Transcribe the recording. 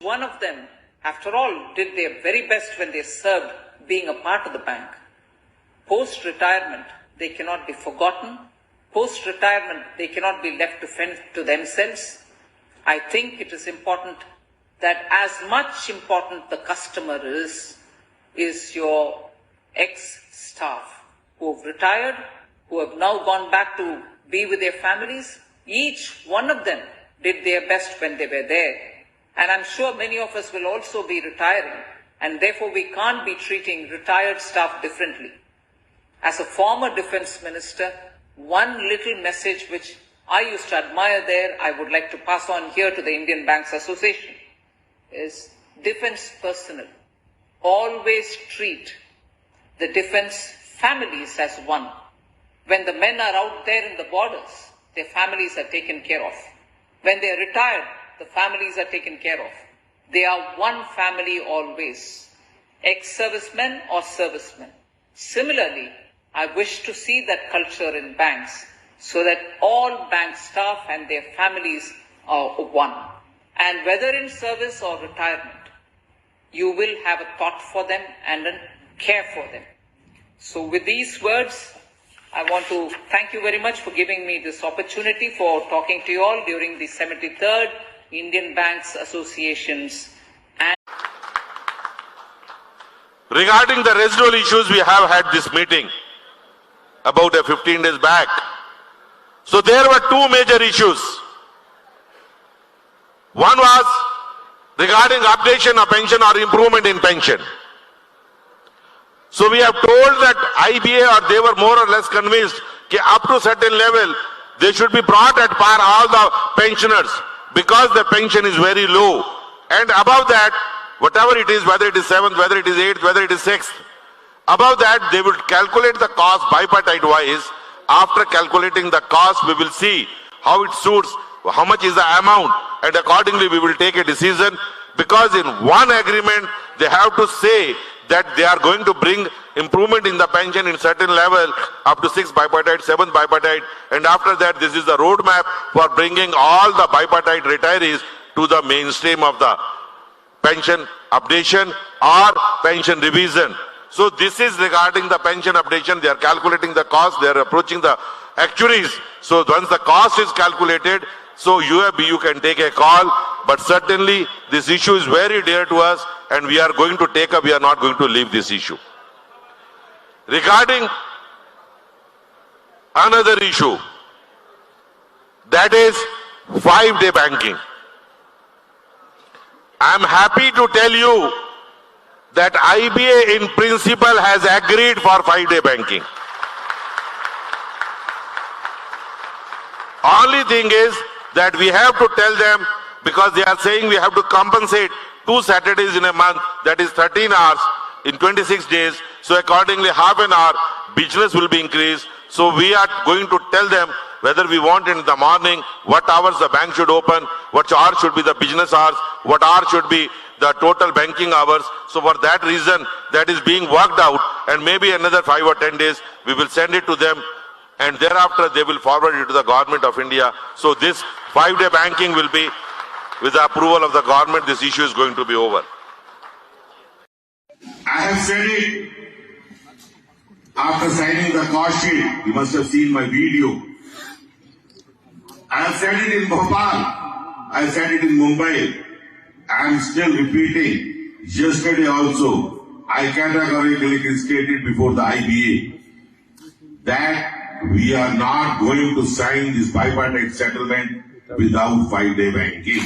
one of them, after all, did their very best when they served being a part of the bank. Post-retirement, they cannot be forgotten. Post-retirement, they cannot be left to fend to themselves. I think it is important that as much important the customer is your ex-staff who have retired, who have now gone back to be with their families. Each one of them did their best when they were there. And I'm sure many of us will also be retiring, and therefore we can't be treating retired staff differently. As a former defense minister, one little message which I used to admire there, I would like to pass on here to the Indian Banks Association, is defense personnel always treat the defense families as one. When the men are out there in the borders, their families are taken care of. When they are retired, the families are taken care of. They are one family always, ex-servicemen or servicemen. Similarly, I wish to see that culture in banks so that all bank staff and their families are one. And whether in service or retirement, you will have a thought for them and a care for them. So with these words, I want to thank you very much for giving me this opportunity for talking to you all during the 73rd Indian Banks Association's. Regarding the residual issues, we have had this meeting about 15 days back. So there were two major issues. One was regarding updation of pension or improvement in pension. So we have told that IBA, or they were more or less convinced that up to certain level, they should be brought at par all the pensioners because the pension is very low. And above that, whatever it is, whether it is 7th, whether it is 8th, whether it is 6th, above that, they will calculate the cost bipartite wise. After calculating the cost, we will see how it suits, how much is the amount, and accordingly we will take a decision. Because in one agreement, they have to say that they are going to bring improvement in the pension in certain level up to 6th bipartite, 7th bipartite, and after that this is the roadmap for bringing all the bipartite retirees to the mainstream of the pension updation or pension revision. So this is regarding the pension updation. They are calculating the cost, they are approaching the actuaries. So once the cost is calculated, so you can take a call, but certainly this issue is very dear to us and we are going to take up, we are not going to leave this issue. Regarding another issue, that is 5-day banking. I am happy to tell you that IBA in principle has agreed for 5-day banking. Only thing is that we have to tell them, because they are saying we have to compensate 2 Saturdays in a month, that is 13 hours in 26 days. So accordingly, half an hour business will be increased. So we are going to tell them whether we want in the morning, what hours the bank should open, what hours should be the business hours, what hours should be the total banking hours. So for that reason, that is being worked out, and maybe another 5 or 10 days, we will send it to them, and thereafter they will forward it to the government of India. So this 5-day banking will be, with the approval of the government, this issue is going to be over. I have said it after signing the cost sheet. You must have seen my video. I have said it in Bhopal. I said it in Mumbai. I am still repeating. Yesterday also, I categorically stated before the IBA that we are not going to sign this bipartite settlement without 5-day banking.